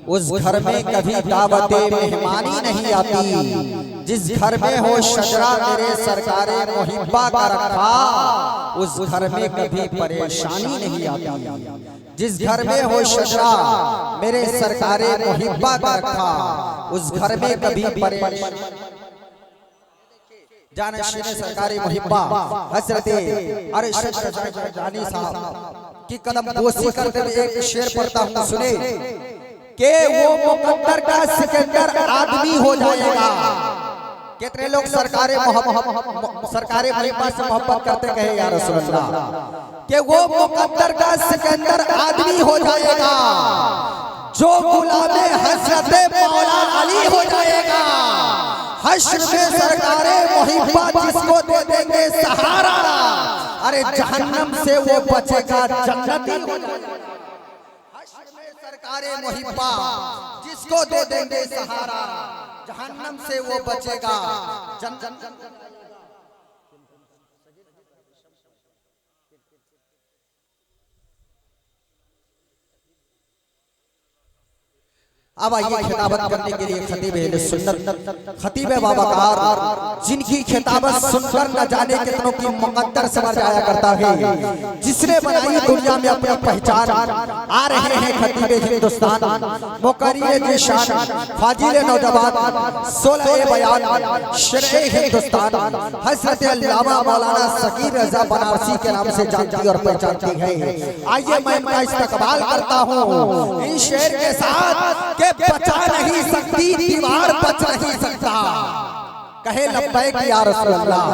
उस घर में कभी दावते मेहमानी नहीं आती। जिस घर में हो शजरा मेरे सरकारे मुहिब्बा का रखा, उस घर में कभी परेशानी नहीं आती। जिस घर में हो शजरा मेरे सरकारे मुहिब्बा का रखा, उस घर में कभी परेशानी। जानशीन सरकारी मुहिब्बा हजरते अरशद जानी साहब की कदम बोसी करते हुए एक शेर पढ़ता हूँ, सुने कि वो मुकद्दर का सिकंदर आदमी हो जाएगा। कितने लोग सरकारे मुहिब्बा से मोहब्बत करते कहे या रसूल अल्लाह कि वो मुकद्दर का सिकंदर आदमी हो जाएगा, जो गुलामे हजरते मौला अली हो जाएगा। हश्र में सरकारे मुहिब्बा जिसको दे देंगे सहारा, अरे जहन्नम से वो बचेगा जन्नती हो जाएगा। हश्र में सरकारे मुहिब्बा जिसको दे देंगे सहारा, जहन्नम से वो बचेगा जन्नत। अब आइए खिताबत करने के लिए खतीब अहले सुन्नत खतीब बाबाकार, जिनकी खिताबत सुनकर न जाने कितनों की मुकद्दर समझ आया करता है। जिसने बनाई दुनिया में अपनी पहचान, आ रहे हैं खतीब हिंदुस्तान, मुकर्रिर जिशान, फाजिल नौजवान, सोलह बयान, शेरे हिंदुस्तान, हजरत अल्लामा मौलाना सकीर रजा बनारसी के नाम से जानती और पहचानती है। आइए मैं इनका इस्तकबाल करता हूँ इन शेर के साथ, बचा नहीं सकती दीवार, बच नहीं सकता। कहे लब्बैक या रसूल अल्लाह,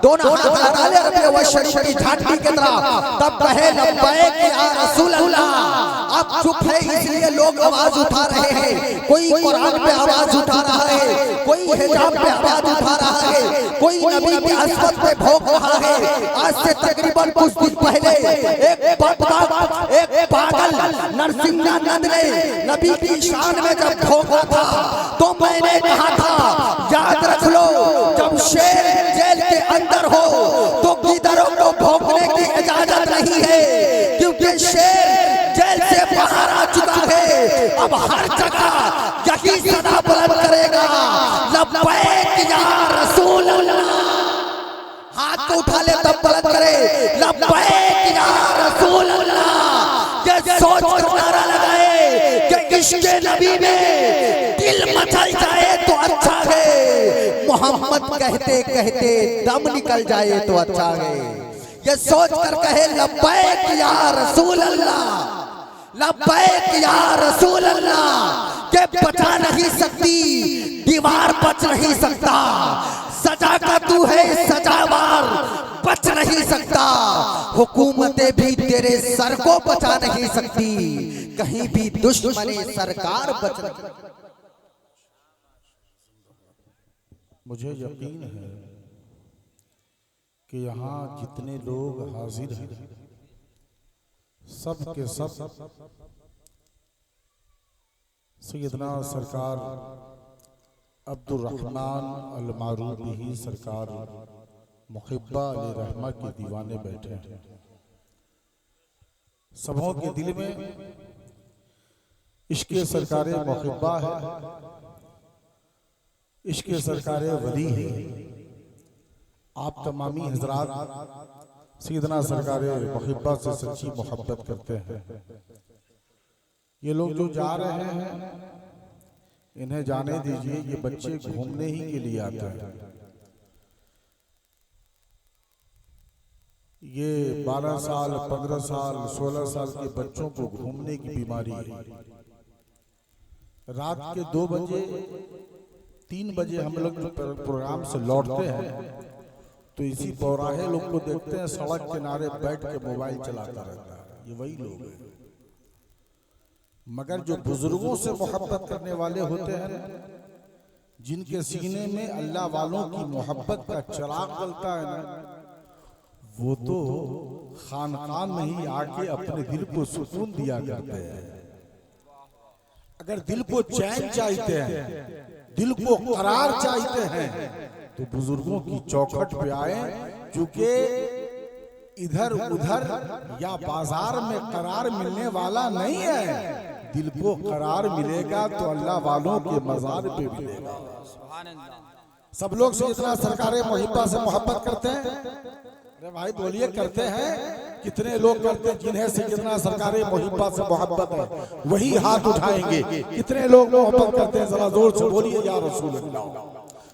दोनों हाथ लगा ले रबी अव्वल शरीफ की झांकी की तरह, तब कहे लब्बैक या रसूल अल्लाह। अब चुप है इसलिए लोग आवाज उठा रहे हैं। कोई कुरान पे आवाज उठा रहा है, कोई हिजाब पे आवाज उठा रहा है, कोई नबी की अस्मत पे भोंक रहा है। आज से तकरीबन कुछ दिन पहले एक पागल नरसिंहानंद ने नबी की शान में जब भोंका था, तो मैंने कहा था याद रख लो, जब शेर जेल के अंदर हो तो गीदड़ों को भौंकने की इजाजत नहीं है, क्योंकि शेर जेल से बाहर आ चुका है। अब हर जगह यही सदा बुलंद करेगा, लब्बैक या रसूल अल्लाह। हाथ को उठा ले तब बुलंद करे, लब्बैक या रसूल अल्लाह। ये सोच कर नारा लगाए कि इश्क़ नबी में दिल मचल जाए तो अच्छा है, मोहम्मद कहते कहते दम निकल जाए तो अच्छा है। ये सोच कर कहे लब्बैक या रसूल अल्लाह, लब्बैक या रसूल अल्लाह। के बचा नहीं सकती दीवार, बच नहीं सकता। सजा का तू है सजावार, बच नहीं सकता। हुकूमतें भी तेरे सर को बचा नहीं सकती, कहीं भी दुश्मनी सरकार बच नहीं। मुझे यकीन है कि यहाँ जितने लोग हाजिर हैं, सब के सब सैयदना सरकार अब्दुल रहमान अल मारूफ बिही सरकार मुहिब्बा अली रहमा के दीवाने बैठे हैं। सबों के दिल में इश्क़ सरकार मुहिब्बा है, इश्क़ सरकार वली है। आप तमामी हजरात सैयदना सरकार मुहिब्बा से सच्ची मोहब्बत करते हैं। ये लोग जो जा रहे हैं इन्हें जाने दीजिए, ये बच्चे घूमने ही के लिए आते हैं। ये 12 साल 15 साल 16 साल के बच्चों को घूमने की बीमारी है। रात के 2 बजे 3 बजे हम लोग प्रोग्राम से लौटते हैं तो इसी पौराहे लोग को देखते हैं सड़क किनारे बैठ के मोबाइल चलाता रहता है। ये वही लोग हैं। मगर जो बुजुर्गों से मोहब्बत करने वाले होते हैं, जिनके सीने में अल्लाह वालों की मोहब्बत का चिराग जलता है ना, वो तो खानकाह में ही आके अपने दिल को सुकून दिया करते हैं। अगर दिल को चैन चाहते हैं, दिल को करार चाहते हैं, तो बुजुर्गों की चौखट पे आए, क्योंकि इधर उधर या बाजार में करार मिलने वाला नहीं है। दिल को करार मिलेगा तो अल्लाह वालों के मजार पे मिलेगा। सब लोग सैयदना सरकार मुहिब्बा से मोहब्बत करते हैं? अरे भाई बोलिए, करते हैं? कितने लोग करते हैं जिन्हें सैयदना सरकार मुहिब्बा से मोहब्बत है वही हाथ उठाएंगे। कितने लोग मोहब्बत करते हैं? जरा जोर से बोलिए या रसूल अल्लाह,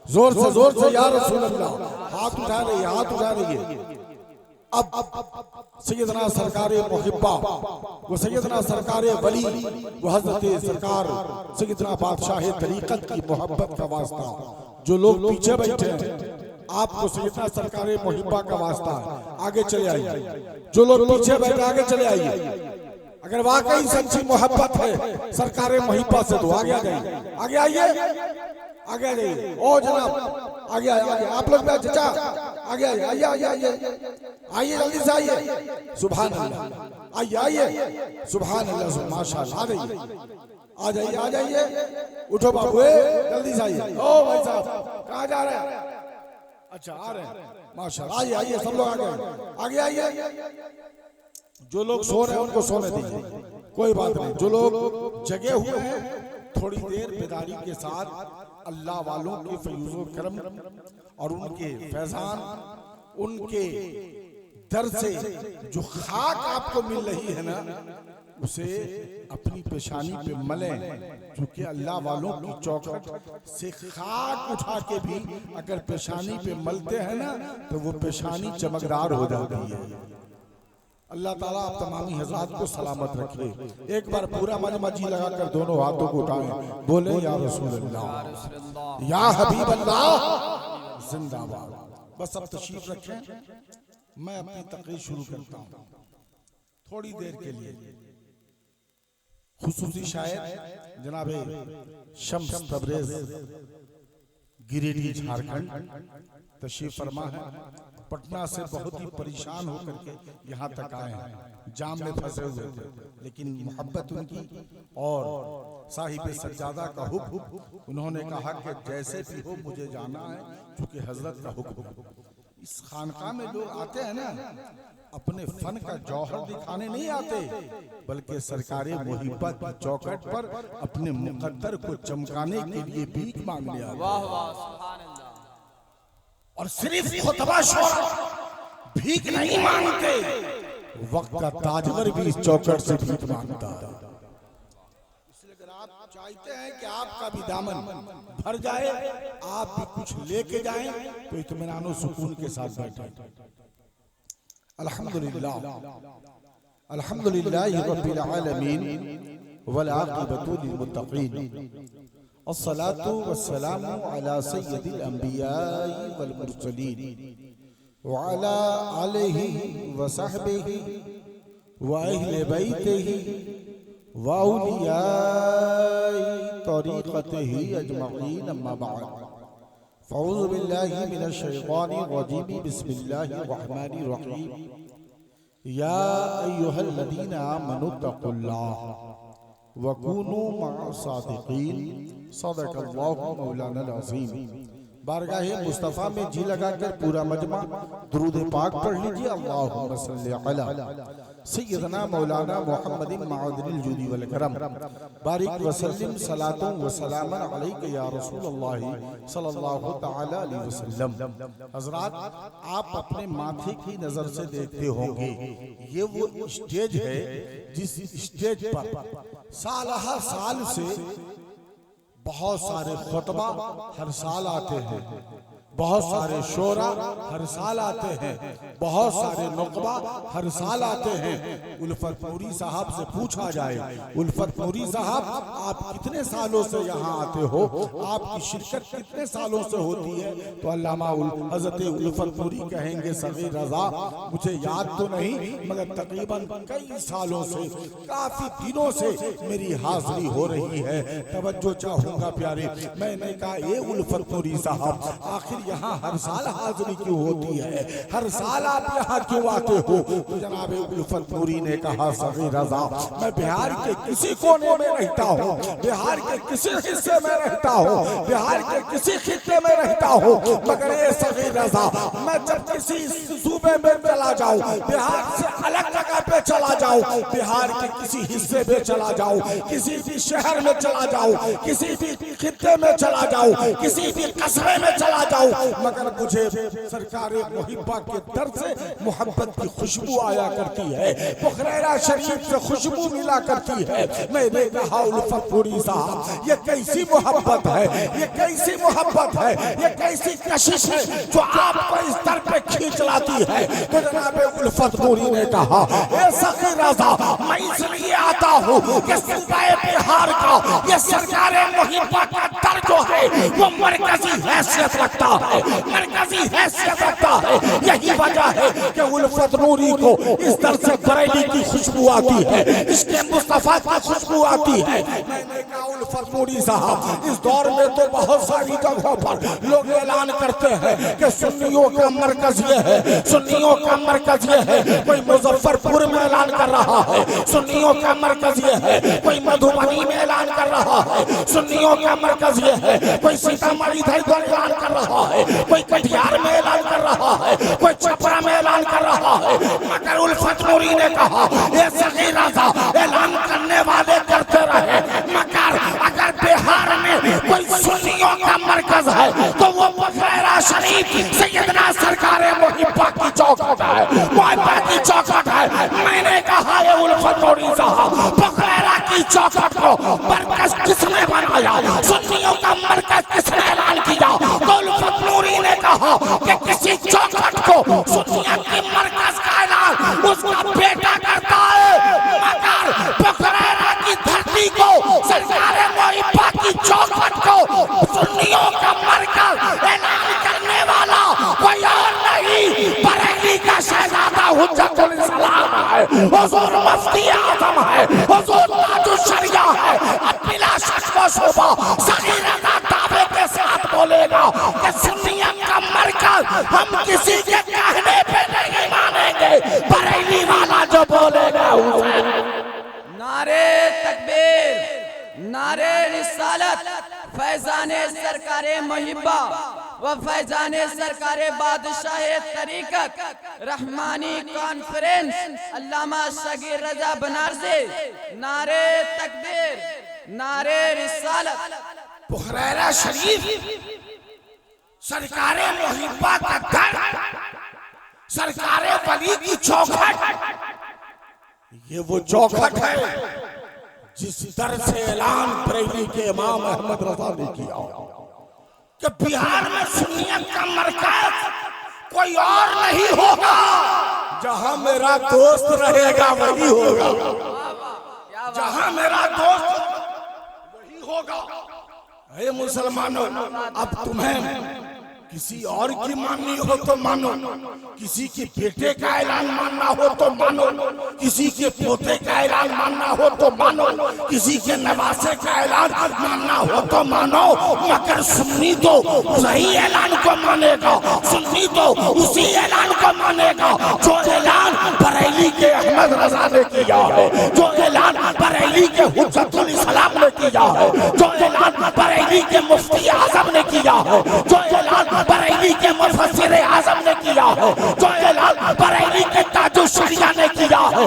जोर से या रसूल अल्लाह। हाथ उठा रही है, हाथ उठा रही है। अब सैयदना सरकार मुहिब्बा, वो सैयदना सरकार वली, वो हजरत सरकार सैयदना बादशाह तरीकत की मोहब्बत का वास्ता। जो लोग पीछे बैठे हैं आपको सैयदना सरकार मुहिब्बा का वास्ता, आगे चले आइए। जो लोग पीछे बैठे आगे चले आइए। अगर वाकई सच्ची मोहब्बत है सरकार मुहिब्बा से तो आगे आ जाइए, आगे आइए, आगे आ जाइए। ओ जनाब आगे आइए, आप लोग भी चाचा आगे आइए, आइए आइए आइए आइए, जल्दी से आइए। सुभान अल्लाह, आइए आइए, सुभान अल्लाह, माशाअल्लाह। आ जाइए, आ जाइए, आ जाइए। उठो बाबू, जल्दी से आइए। ओ भाई साहब कहाँ जा रहे हैं? अच्छा आ रहे हैं, माशाअल्लाह। आइए आइए, सब लोग आगे आइए। जो लोग सो रहे हैं उनको सोने दीजिए, कोई बात नहीं। जो लोग जगे हुए हैं थोड़ी देर बेदारी के साथ अल्लाह वालों के फयूज़ो करम और उनके फैजान, उनके दर से जो खाक आपको मिल रही है ना, उसे अपनी पेशानी पे मलें। क्योंकि अल्लाह वालों की चौखट से खाक उठा के भी अगर पेशानी पे मलते हैं ना तो वो पेशानी चमकदार हो जाती है। अल्लाह ताला आप तमामी हज़रात को सलामत रखे। एक बार पूरा मजमा जी लगाकर दोनों हाथों को उठाएं, बोले या रसूल अल्लाह, या हबीब अल्लाह, जिंदाबाद। बस अब तशरीफ रखें, मैं अपनी तकरीर शुरू करता हूँ। थोड़ी देर के लिए खुसूसी शायर जनाबे शम्स तबरेज गिरिडीह झारखंड तशरीफ फरमा है। पटना से बहुत ही परेशान होकर के यहाँ तक आए हैं, जाम में फंसे हुए थे, लेकिन मोहब्बत उनकी और साहिब सज्जादा का हुक्म, उन्होंने कहा कि जैसे भी हो मुझे जाना है क्योंकि हजरत का हुक्म। इस खानका में लोग आते हैं ना, अपने फन का जौहर दिखाने नहीं आते, बल्कि सरकारे मोहब्बत की चौखट पर अपने मुकद्दर को चमकाने के लिए भीख मांगने आते। वाह वाह, और सिर्फ खुतबा शोरा भीख नहीं मांगते, वक्त का ताजवर भी इस चौखट से भीख मांगता है। इसलिए अगर आप चाहते हैं कि आपका भी दामन भर जाए, आप भी कुछ लेके जाएं, तो इत्मीनान सुकून के साथ बैठे। अल्हम्दुलिल्लाह, अल्हम्दुलिल्लाह रब्बिल आलमीन वल आक़िबतु लिल मुत्तक़ीन, अस्सलातु वस्सलामु अला सय्यदिल अंबियाई वल मुरसलीन व अला आलिहि व सहबिहि व अहले बैतिहि व औलियाई तरीक़तिहि अजमईन, अम्मा बअद। फ़अऊज़ु बिल्लाहि मिनश शैतानिर रजीम, बिस्मिल्लाहिर रहमानिर रहीम। या अय्युहल्लज़ीना आमनुत्तक़ुल्लाह वकूनू मअस-सादिक़ीन, सदक़ल्लाहु मौलाना अज़ीम। बारगाहे मुस्तफ़ा में जी लगाकर पूरा मजमा दुरूद पाक पढ़ लीजिए। अल्लाहुम्मा सल्लि अला सय्यदना मौलाना मुहम्मदिन मअदिनिल जुदी वल करम, बारिक वसल्लिम सलातुन व सलामन अलैका या रसूलल्लाह सल्लल्लाहु तआला अलैहि वसल्लम। हजरात, आप अपने माथे की नजर से देखते होंगे, ये वो स्टेज है जिस स्टेज पर साल से बहुत सारे खुतबा हर साल आते हैं, बहुत सारे शोरा हर साल आते हैं, बहुत सारे नुकबा हर साल आते हैं। उल्फत नूरी साहब से पूछा जाए, उल्फत नूरी साहब आप कितने सालों से यहाँ आते हो, आपकी शिरकत कितने सालों से होती है? तो अल्लामा हज़रत उल्फत नूरी कहेंगे, सगीर रज़ा मुझे याद तो नहीं मगर तकरीबन कई सालों से, काफी दिनों से मेरी हाजिरी हो रही है। तवज्जो चाहूंगा प्यारे। मैंने कहा, ये उल्फत नूरी साहब आखिर यहाँ हर साल हाजिरी क्यों होती है, हर साल आप यहाँ क्यों आते हो? तो जनाब उल्फत नूरी ने कहा सगीर रज़ा, मैं बिहार के किसी कोने में रहता हूँ, बिहार के किसी हिस्से में रहता हूँ, बिहार के किसी खित्ते में रहता हूँ, मगर ये सगीर रज़ा, मैं जब किसी सूबे में चला जाऊँ, बिहार से अलग जगह पे चला जाऊँ, बिहार के किसी हिस्से में चला जाऊँ, किसी भी शहर में चला जाऊँ, किसी भी खित्ते में चला जाऊँ, किसी भी कस्बे में चला जाऊँ, मगर मुझे सरकार मुहिब्बा के दर से मोहब्बत की खुशबू आया करती है, बुखरैरा शरीफ से खुशबू मिला करती है। मैंने कहा उल्फत नूरी साहब, ये कैसी मोहब्बत है, ये कैसी मोहब्बत है, ये कैसी कशिश है जो आपको इस दर पे खींच लाती है? तो जनाब उल्फत नूरी ने कहा, ए सगीर रज़ा, मैं इसलिए आता हूँ कि सूबे बिहार का ये सरकार मुहिब्बा का दर जो है वो मरकजी हैसियत रखता है, मरकजी हैसियत रखता है। यही वजह है कि उल्फत नूरी को इस दर से बरेली की खुशबू आती है, इसके मुस्तफा की खुशबू आती है। मैंने कहा उल्फत नूरी साहब, इस दौर में तो बहुत सारी जगहों पर लोग ऐलान करते हैं कि सुन्नियों का मरकज ये है, सुन्नियों का मरकज ये है। कोई मुजफ्फरपुर में ऐलान कर रहा है सुन्नियों का मरकज ये है, कोई मधुबनी में ऐलान कर रहा है सुन्नियों का मरकज ये है, कोई सीतामढ़ी इधर ऐलान कर रहा है, कोई कटिहार में ऐलान कर रहा है, कोई छपरा में ऐलान कर रहा है। मगर उल्फत नूरी ने कहा, ये सगीर रज़ा, ऐलान करने वाले करते रहे, मगर अगर बिहार में कोई सुन्नियों का मरकज है तो वो बुखरैरा शरीफ सैयदना सरकार मुहिब्बा की चौखट है, मुहिब्बा की चौखट है। मैंने कहा ये उल्फत नूरी साहब, बुखरैरा की चौखट को मरकज किसने बनाया, सुन्नियों का मरकज किसने ऐलान किया? तो उल्फत नूरी ने कहा कि किसी चौखट को सुन्नियों के मरकज का ऐलान उसका बेटा करता है, मगर बुखरैरा की धरती को सरकार मुहिब्बा की चौखट को सुन्नियों का मरकज ऐलान करने वाला कोई और नहीं, बरेली का शहजादा हुज्जतुल इस्लाम है, हुजूर मुफ्ती आज़म है, हुजूर ताजुश शरिया है। अब बिला शक व शुबा सगीर रज़ा दावे के साथ बोलेगा कि सुन्नियों का मरकज हम किसी के कहने पे नहीं मानेंगे, बरेली वाला जो बोलेगा उसे। नारे तकबीर, नारे रिसालत, फैजाने सरकारे मुहिब्बा व फैजाने सरकारे बादशाह तरीकत रहमानी कॉन्फ्रेंस अल्लामा सगीर रज़ा बनारसी। नारे तकबीर, नारे रिसालत। बुखरैरा शरीफ सरकारे मुहिब्बा का दर, सरकारे वली की चौखट, ये वो चौखट है जिस दर से ऐलान बरेली के इमाम अहमद रज़ा ने किया कि बिहार में सुन्नियत का मरकज कोई और नहीं होगा, जहां मेरा दोस्त रहेगा वही होगा, जहां मेरा दोस्त वही होगा। हे मुसलमानों, अब तुम्हें किसी और की माननी हो तो मानो, किसी के बेटे का ऐलान मानना हो तो मानो, किसी के पोते का ऐलान मानना हो तो मानो, किसी के नवासे का ऐलान मानना हो तो मानो, मगर सुन्नी तो वही ऐलान को मानेगा, सुन्नी तो उसी ऐलान को मानेगा जो ऐलान बरेली के अहमद रज़ा ने किया है, जो ऐलान बरेली के हुज्जतुल इस्लाम ने किया है, जो ऐलान बरेली के मुफ्ती आज़म ने किया है, जो ऐलान बरेली के मुफस्सिर आज़म ने किया है, जो ऐलान बरेली के ताजुश शरिया ने किया है।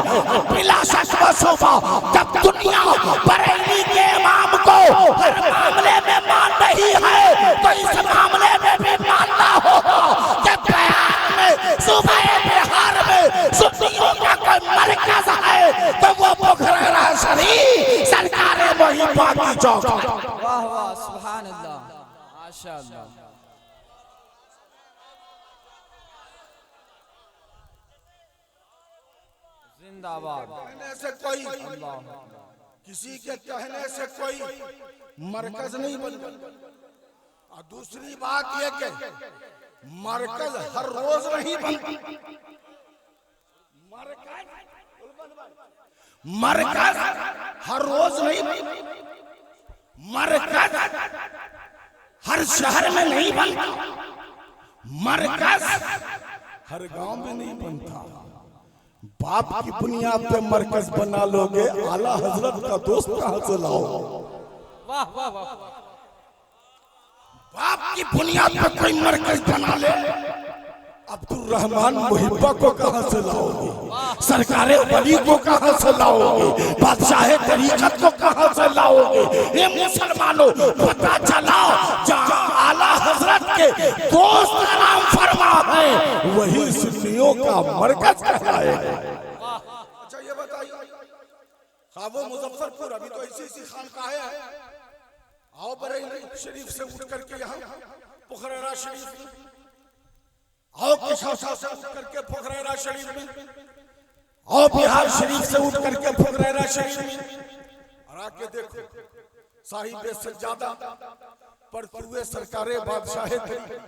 बिला शक व शुबा जब दुनिया बरेली के इमाम को हर मामले में मान रही है तो इस मामले में भी मानना होगा कि बिहार में, सूबे बिहार में सुन्नियों का कोई मरकज है तो वो बुखरैरा शरीफ सरकार मुहिब्बा की चौखट। वाह वाह, सुभान अल्लाह, माशाअल्लाह। जिंदाबाद। कहने से कोई, किसी के कहने से कोई मरकज नहीं बनता। और दूसरी बात यह कि मरकज हर रोज नहीं बनता, मरकज हर रोज नहीं, मरकज हर शहर में नहीं बनता, मरकज हर गांव में नहीं बनता। बाप की बुनियाद पे मरकज बना लोगे, आला हजरत का दोस्त कहां से लाओ? वाह वाह वाह। बाप की बुनियाद पे कोई मरकज बना ले, अब्दुल रहमान मुहिब्बा को कहां से लाओगे? सरकारे वली को कहां से लाओगे? बादशाह तरीकत को कहां से लाओगे? ये मुसलमानों पता चला जहां आला हजरत के दोस्त नाम फरमा है वही सुन्नियों का मरकज कहलाएगा। अच्छा ये बताइए, खाबो मुजफ्फरपुर अभी तो ऐसी खानकाहें हैं, आओ बरेली शरीफ से उठ करके यहाँ पुखरेरा शरीफ में, आओ किशोसा से उठ करके पुखरेरा शरीफ में, आओ बिहार शरीफ से उठ करके पुखरेरा शरीफ में, और आके देखो साहिब सज्जादा पढ़ते हुए सरकारे बादशाहे तरीके,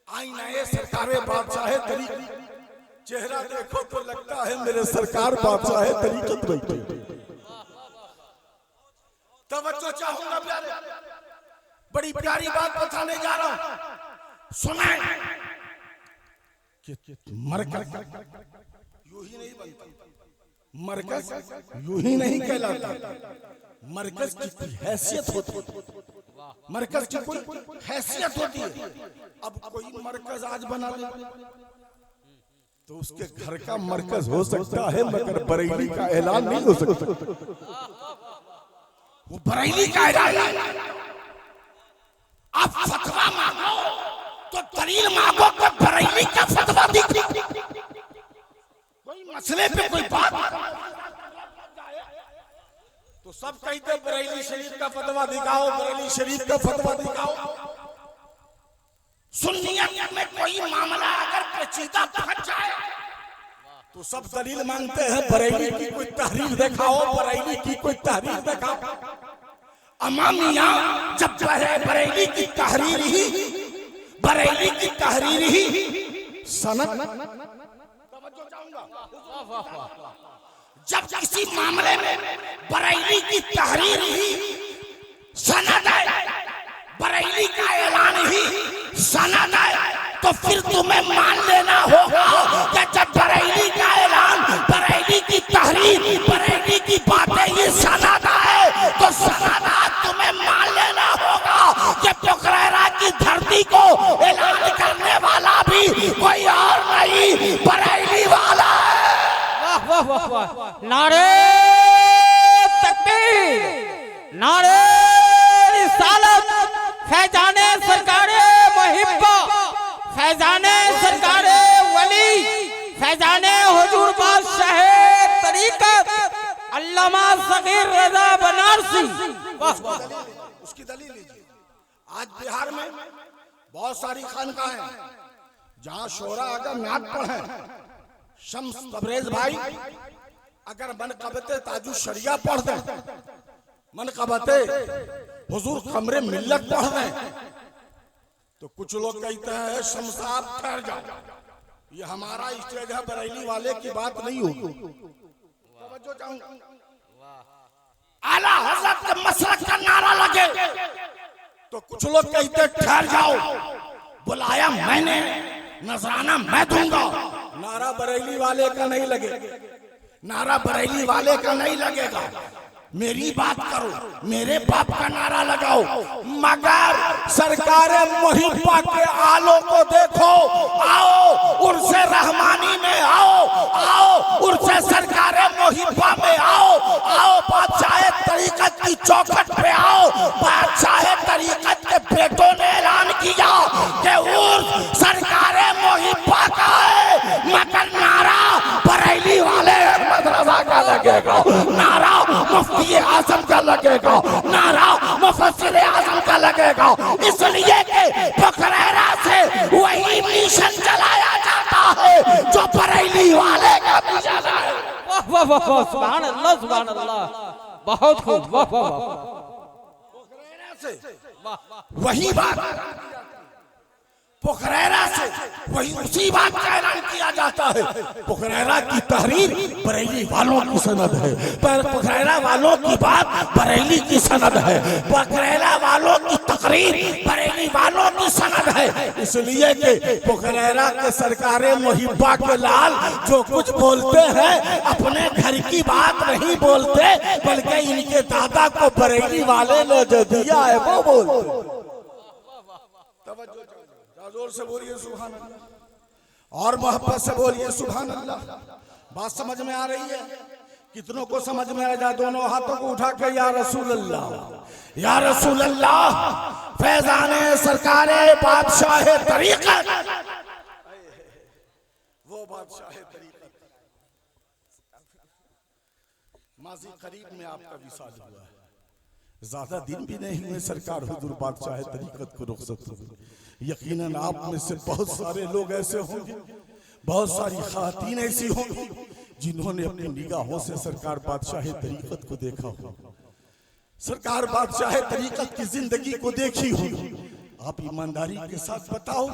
आईनाए सरकारे बादशाहे तरीके, चेहरा देखो तो लगता है मेरे सरकार बादशाहे तरीकत बैठे। तवज्जो चाहूंगा प्यारे, बड़ी प्यारी बात बताने जा रहा हूं, सुने। मरकज यूं ही नहीं बनता, मरकज यूं ही नहीं कहलाता, मरकज की कोई हैसियत होती है, मरकज की कोई हैसियत होती है। अब कोई मरकज आज बना ले तो उसके घर का मरकज हो सकता है, मगर बरेली का ऐलान नहीं हो सकता। वो बरेली का ऐलान, आप फतवा मांगो तो दलील मांगो कि बरेली का फतवा दिखे, कोई मसले पे कोई बात तो सब कहते बरेली शरीफ का फतवा दिखाओ, बरेली शरीफ का फतवा दिखाओ। सुन्नियत में कोई मामला अगर पेचीदा फंस जाए तो सब दलील मांगते हैं, बरेली की कोई तहरीर दिखाओ, बरेली की कोई तहरीर दिखाओ। अमामिया जब बरेली की तहरीर ही, बरेली की तहरीर ही सनद, जब किसी मामले में बरेली की तहरीर ही सनद है, बरेली का ऐलान ही सनद है, तो फिर तुम्हें मान लेना होगा कि जब बरेली का ऐलान, बरेली की तहरीर, बरेली की बातें ये सनद है, तो सनद तुम्हें मान लेना होगा कि पुखरेरा की धरती को ऐलान करने वाला भी कोई और नहीं, बरेली वाला है। वाह वाह वाह। नारे तकबीर, नारे रिसालत, फैजाने सरकारे मुहिब्बा, फैजाने सरकारे वली, फैजाने हुजूर बादशाह तरीकत, अल्लामा सगीर रजा बनारसी। उसकी दलील लीजिए। आज बिहार में बहुत सारी खानकाहें हैं जहां शोरा अगर नात पढ़े, शम्स तबरेज भाई अगर मनक़बते ताजुश शरिया पढ़ दें, मनक़बते हुजूर कमरे मिल्लत पढ़ दें, तो कुछ लोग कहते हैं शम्स साहब ठहर जाओ, ये हमारा स्टेज है, बरेली वाले की बात नहीं होगी। आला हज़रत के मसलक का नारा लगे तो कुछ लोग कहते ठहर जाओ, बुलाया मैंने, नजराना मैं दूंगा। नारा बरेली वाले का नहीं लगेगा, नारा बरेली वाले का नहीं लगेगा। मेरी बात करो, मेरे बाप का नारा लगाओ, मगर सरकार मुहिब्बा के आलों को देखो। आओ उर्से रहमानी में आओ, आओ उर्से सरकार मुहिब्बा में आओ, आओ बादशाह तरीकत की चौखट पे आओ। बादशाह तरीकत के बेटों ने ऐलान किया कि उर्स सरकार मुहिब्बा का है, मगर नारा बरेली वाले मदरसा का लगेगा, नारा मुफ्ती आजम का लगेगा, नारा मुफस्सिर आजम का लगेगा। इसलिए कि पुखरेरा से वही मिशन चलाया जाता है जो बरेली वाले का मिशन है। वाह वाह वाह, सुभान अल्लाह, सुभान अल्लाह, बहुत खूब, वाह वाह वाह। पुखरेरा से वही बात, पुखरेरा से वही उसी बात का ऐलान किया जाता है। पुखरेरा की तहरीर बरेली वालों की सनद है, पर पुखरेरा वालों की बात बरेली की सनद है, पुखरेरा वालों की तकरीर बरेली वालों की की सनद है, इसलिए कि पुखरैरा के सरकारे मुहिब्बा के लाल जो कुछ बोलते हैं अपने घर की बात नहीं बोलते, बल्कि इनके दादा को बरेली वाले ने जो दिया है वो बोलते। जोर से बोलिए सुभान अल्लाह और मोहब्बत से बोलिए सुभान अल्लाह। बात समझ में आ रही है? कितनों को समझ में आ जाए? दोनों हाथों को उठा के या रसूल अल्लाह, या रसूल अल्लाह। फैजाने सरकारे बादशाह तरीक़त, वो बादशाह तरीक़त। माजी करीब में आपका विसाल हुआ है, ज्यादा दिन भी नहीं हुए सरकार हुजूर बादशाह तरीक़त को रुखसत हुए। यकीनन आप में से बहुत सारे लोग ऐसे होंगे, बहुत सारी खातीन ऐसी होंगी जिन्होंने अपनी निगाहों से सरकार बादशाह तरीक़त को देखा हो, सरकार बादशाह तरीक़त की जिंदगी को देखी हो। आप ईमानदारी के साथ बताओ,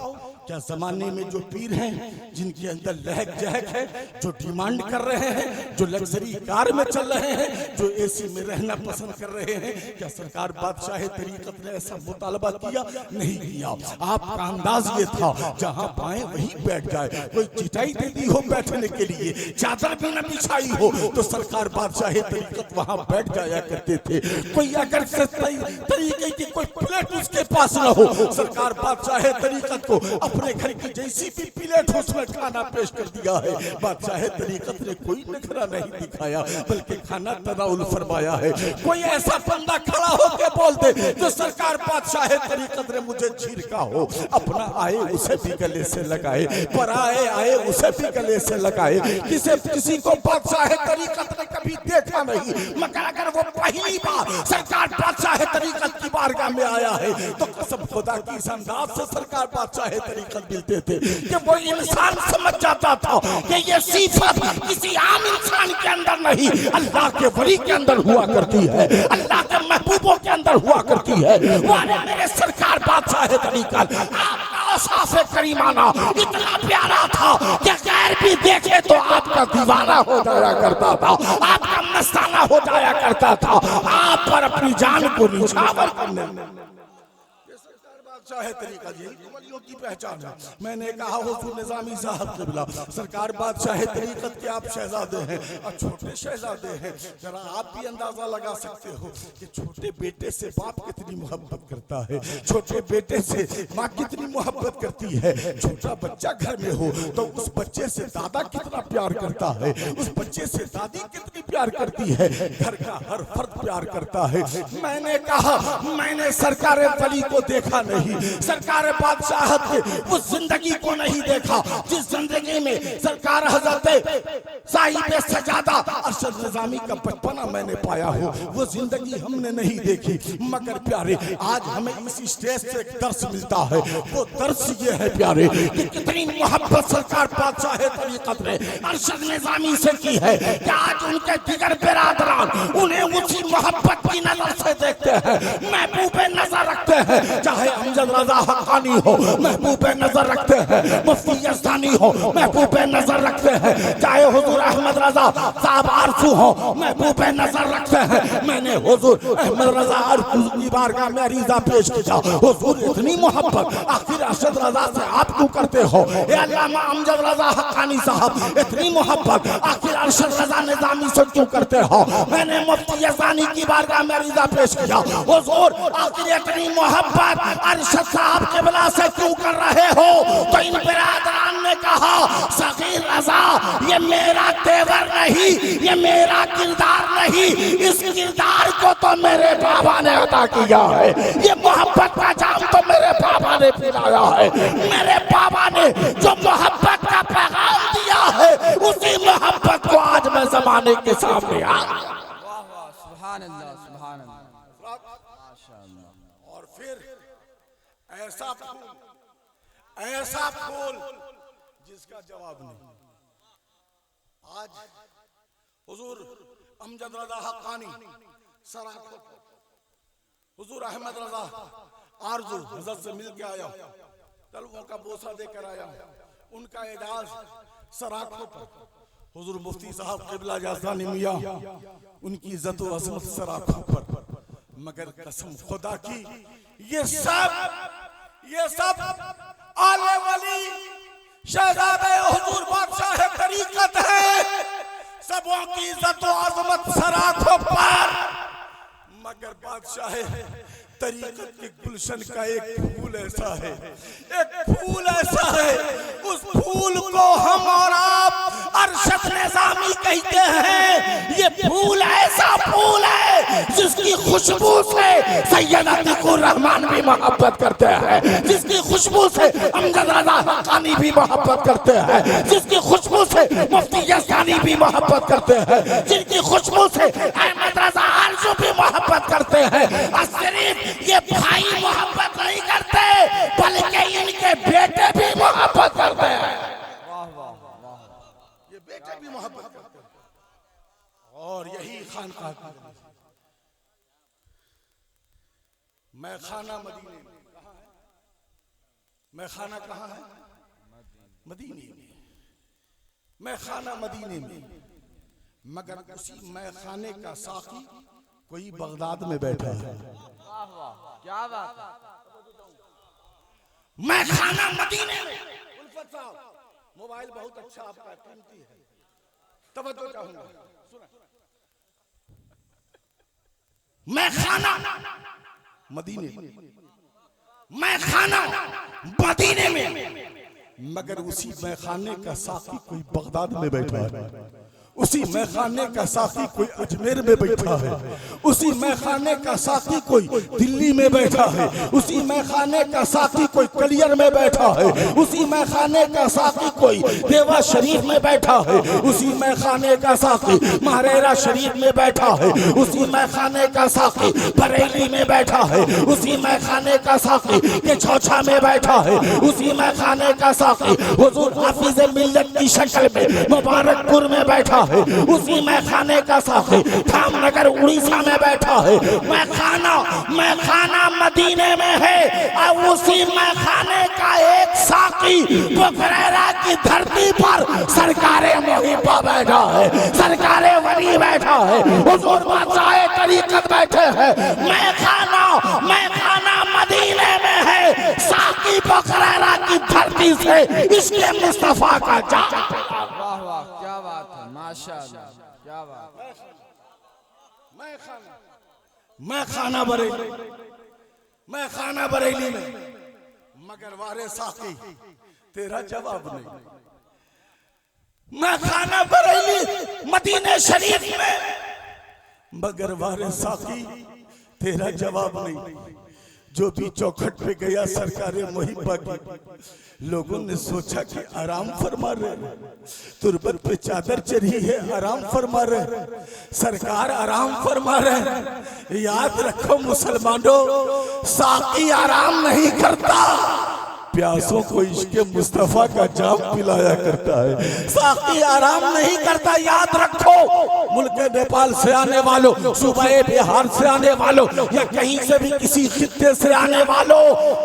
क्या जमाने में जो पीर हैं जिनके अंदर लहक जहक है, जो डिमांड कर रहे हैं, जो लग्जरी कार में चल रहे हैं, जो एसी में रहना पसंद कर रहे हैं, क्या सरकार बादशाह तरीक़त ने ऐसा मुतालबा किया? नहीं किया। आपका अंदाज ये था जहां पाए वहीं बैठ जाए। कोई चिटाई दे दी हो बैठने के लिए, चादर भी न बिछाई हो, तो सरकार बादशाह तरीक़त वहां बैठ जाया करते थे। कोई अगर तरीके की कोई प्लेट उसके पास न हो, सरकार बादशाह तरीक़त को अपने घर की जैसी भी प्लेट उसमें खाना पेश कर दिया है। बादशाह तरीक़त ने कोई नखरा नहीं दिखाया, बल्कि खाना तनाउल फरमाया है। कोई ऐसा बंदा खड़ा होकर बोल दे जो सरकार बादशाह तरीक़त ने मुझे झिड़का हो, अपना आए उसे भी गले से लगाए, पराए आए उसे भी गले से लगाए। किसी को बादशाह तरीक़त ने कभी देखा नहीं, मगर अगर वो पहली बार सरकार बादशाह तरीक़त की बारगाह में आया है तो कसम खुदा की इस अंदाज से सरकार बादशाह तरीक़त मिलते थे कि वो इंसान समझ जाता था कि ये सिफत किसी आम इंसान के अंदर नहीं, अल्लाह के वली के अंदर हुआ करती है, अल्लाह के महबूबों के अंदर हुआ करती है। वाले मेरे सरकार बादशाह तरीक़त आपका साफे करीमाना इतना प्यारा था कि गैर भी देखे तो आपका दीवाना हो जाया करता था, आपका मस्ताना हो जाया करता था, आप पर अपनी जान को निछावर करने बादशाह तरीक़त यही वलियों की पहचान है। मैंने कहा हुजूर निज़ामी साहब क़िबला सरकार बादशाह तरीक़त के आप शहजादे हैं और छोटे शहजादे हैं। जरा आप भी अंदाजा लगा सकते हो कि छोटे बेटे से बाप कितनी मोहब्बत करता है, छोटे बेटे से माँ कितनी मोहब्बत करती है। छोटा बच्चा घर में हो तो उस बच्चे से दादा कितना प्यार करता है, उस बच्चे से दादी कितनी प्यार करती है, घर का हर फर्द प्यार करता है। मैंने कहा मैंने सरकार वली को देखा नहीं, सरकार बादशाहत के उस जिंदगी को नहीं देखा जिस जिंदगी में सरकार हजरत साहिब सजादा अरशद निज़ामी का बचपना मैंने पाया हो, वो जिंदगी हमने नहीं देखी। मगर प्यारे आज हमें इस स्टेज से एक दर्श मिलता है, वो दर्श ये है प्यारे कि कितनी मोहब्बत सरकार बादशाह तरीक़त ने अरशद निज़ामी से की है कि आज उनके दिगर बिरादरान उन्हें उसी मोहब्बत की नजर से देखते हैं, महबूब नजर रखते हैं। चाहे अमजद रज़ा हक़ानी हो महबूब नजर रखते हैं, मुफ्ती यज़दानी हो महबूब नजर रखते हैं, चाहे हुजूर अहमद रज़ा साहब आरज़ू हो महबूब नजर रखते हैं। मैंने हुजूर अहमद रज़ा आरज़ू की बारगाह में अरीज़ा पेश किया, हुजूर इतनी मोहब्बत आखिर अरशद रज़ा से आप क्यों करते हो? ए अल्लामा अमजद रज़ा हक़ानी साहब इतनी मोहब्बत आखिर अरशद रज़ा निज़ामी से क्यों करते हो? मैंने मुफ्ती यज़दानी की बारगाह में अरीज़ा पेश किया, हुजूर आखिर इतनी मोहब्बत अरशद साहब क़िबला से क्यों कर रहे हो? तो इन बिरादरान ने कहा सग़ीर रज़ा ये मेरा तेवर नहीं, ये मेरा किरदार नहीं, इस किरदार को तो मेरे बाबा ने अदा किया है, ये मोहब्बत का जाम तो मेरे बाबा ने पिलाया है। मेरे बाबा ने जो मोहब्बत का पैगाम दिया है उसी मोहब्बत को आज मैं ज़माने के सामने आ सुभान अल्लाह, सुभान अल्लाह। और फिर ऐसा फूल जिसका जवाब नहीं। आज हुजूर अमजद रज़ा हक़ानी सराखत हुजूर अहमद रज़ा आरज़ू हज़रत से मिल के आया, तलवों का बोसा देकर आया, उनका एजाज सराखत हुजूर मुफ्ती साहब क़िबला यज़दानी मियां उनकी इज्जत व अज़मत सराखत पर। मगर कसम खुदा की ये सब आले वली शहजादे हुजूर बादशाह तरीकत है, सबों की इज्जत और आजमत सराखों पर, मगर बादशाह तरीकत के गुलशन का एक फूल ऐसा है, एक फूल ऐसा है, उस फूल को हम और आप अरशद निज़ामी कहते हैं। ये फूल ऐसा फूल है जिसकी खुशबू से सैयद अतीकुर रहमान भी मोहब्बत करते हैं, जिसकी खुशबू से अमजद रज़ा हक़ानी भी मोहब्बत करते हैं, जिसकी खुशबू से मुफ्ती यज़दानी भी मोहब्बत करते हैं, जिनकी खुशबू से अहमद रज़ा आरज़ू भी मोहब्बत करते हैं। सिर्फ ये भाई मोहब्बत नहीं करते बल्कि इनके बेटे भी मोहब्बत करते हैं। ये बेटे भी मोहब्बत करते हैं। और यही खानकाह की मैं खाना मदीने में, मैं खाना कहाँ है? मदीने में। मैं खाना मदीने में, मगर उसी मैं खाने का साकी कोई बगदाद में बैठा है। क्या बात है। मैं खाना मदीने में। उल्फत साहब, मोबाइल बहुत अच्छा आपका कीमती है, तवज्जो चाहूंगा। मैं खाना मदीने में, मैं खाना मदीने में, मगर उसी मैं खाने का साकी कोई बगदाद में बैठा है, उसी मैखाने का साकी कोई अजमेर में बैठा है, उसी मैखाने का साकी कोई दिल्ली में बैठा है, उसी मैखाने का साकी कोई कलियर में बैठा है, उसी मैखाने का साकी कोई देवा शरीफ में बैठा है, उसी मैखाने का साकी महरेरा शरीफ में बैठा है, उसी मैखाने का साकी बरेली में बैठा है, उसी मैखाने का साकी के छौछा में बैठा है, उसी मैखाने का साकी हुजूर हाफिज़ मिल्लत की शक्ल में मुबारकपुर में बैठा है, उसी मैखाने का साकी धामनगर उड़ीसा में बैठा है। मैखाना मदीने में है और उसी मैखाने का एक साकी बुखरैरा की धरती पर सरकारे मुहिब्बा बैठा है, सरकारे वली बैठा है, हुजूर बादशाह तरीकत बैठे हैं। मैखाना मदीने में है, साकी बुखरैरा की धरती से इसके मुस्तफा का जाम। वाह वाह, क्या बात है, माशाअल्लाह, क्या बात। मैं खाना बरेली में, मगर वारे साकी तेरा जवाब नहीं। मैं खाना बरेली मदीने शरीफ में, मगर वारे साकी तेरा जवाब नहीं। जो भी चौखट पे गया सरकारे मुहिब्बा की, लोगों ने सोचा कि आराम फरमा रहे, तुरबत पे चादर चढ़ी है, आराम फरमा रहे, सरकार आराम फरमा रहे। याद रखो मुसलमानों, साकी आराम नहीं करता, प्यासों को इश्क़े मुस्तफा का जाम पिलाया करता है। साकी आराम नहीं करता, याद रखो। मुल्क नेपाल से आने वालों, सूबे बिहार से आने वालों, या कहीं से भी किसी खित्ते से आने वालों,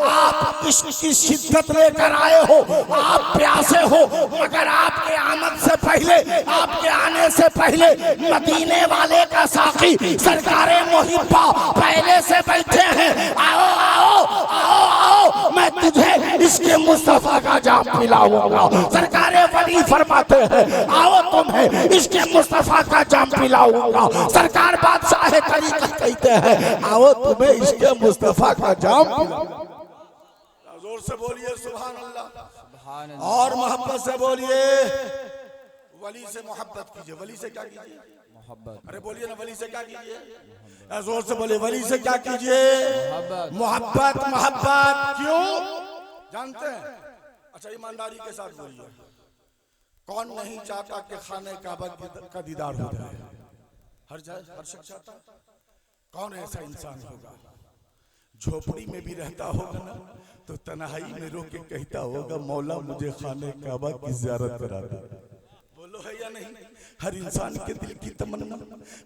आप इसकी शिद्दत लेकर आए हो, आप प्यासे हो, मगर आपके आमद से पहले, आपके आने से पहले मदीने वाले का साकी सरकारे मुहिब्बा पहले से बैठे हैं। आओ आओ आओ आओ, मैं तुझे इसके मुस्तफा का जाम पिलाऊंगा। सरकारे वली फरमाते हैं, आओ तुम्हें इसके मुस्तफा का जाम पिलाऊंगा। सरकार बादशाह तरीकत कहते हैं, आओ तुम्हें इसके मुस्तफा का जाम पिलाऊंगा। जोर से बोलिए सुभान अल्लाह, और मोहब्बत से बोलिए। वली से मोहब्बत कीजिए। वली से क्या कीजिए? मोहब्बत। अरे बोलिए ना, वली से क्या कीजिए? जोर से बोलिए, वली से क्या कीजिए? मोहब्बत। मोहब्बत क्यों जानते हैं? अच्छा, ईमानदारी के साथ बोलिए, कौन नहीं चाहता कि खाने काबा का दीदार हो जाए? हर शख्स चाहता। कौन ऐसा इंसान होगा? झोपड़ी में भी रहता होगा ना, तो तन्हाई में रो के कहता होगा, मौला मुझे खाने काबा की ज़ियारत करा दे। बोलो है या नहीं? हर इंसान के दिल की तमन्ना,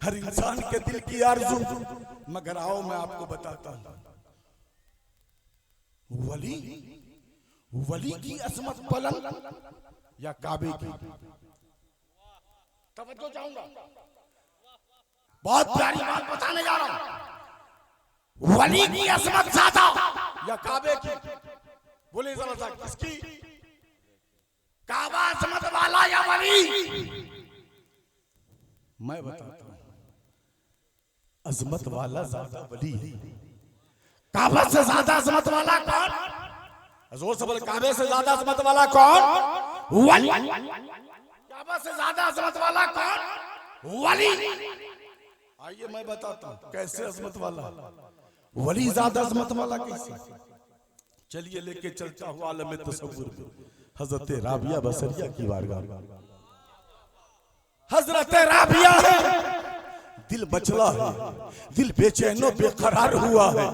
हर इंसान के दिल की आरज़ू। मगर आओ मैं आपको बताता हूं, वली की असमत बुलंद या काबे की? तवज्जो चाहूंगा, बहुत प्यारी बात बताने जा रहा हूं। वली की असमत ज्यादा या काबे की? बोले जरा सा किसकी? काबा अजमत वाला या वली? मैं बताता हूं, अजमत वाला ज्यादा वली है। काबा से ज्यादा अजमत वाला कौन? जोर से बोले, काबे से ज्यादा अजमत वाला कौन? वली। काबा से ज्यादा अजमत वाला कौन? वली। आइए मैं बताता हूं कैसे अजमत वाला, वली ज्यादा अजमत वाला कैसे। चलिए लेके चलता हूं आलम तसव्वुर में हजरत राबिया बसरिया की बारगाह। हजरत राबिया है, दिल मचला है, दिल बेचैनो बेकरार हुआ है,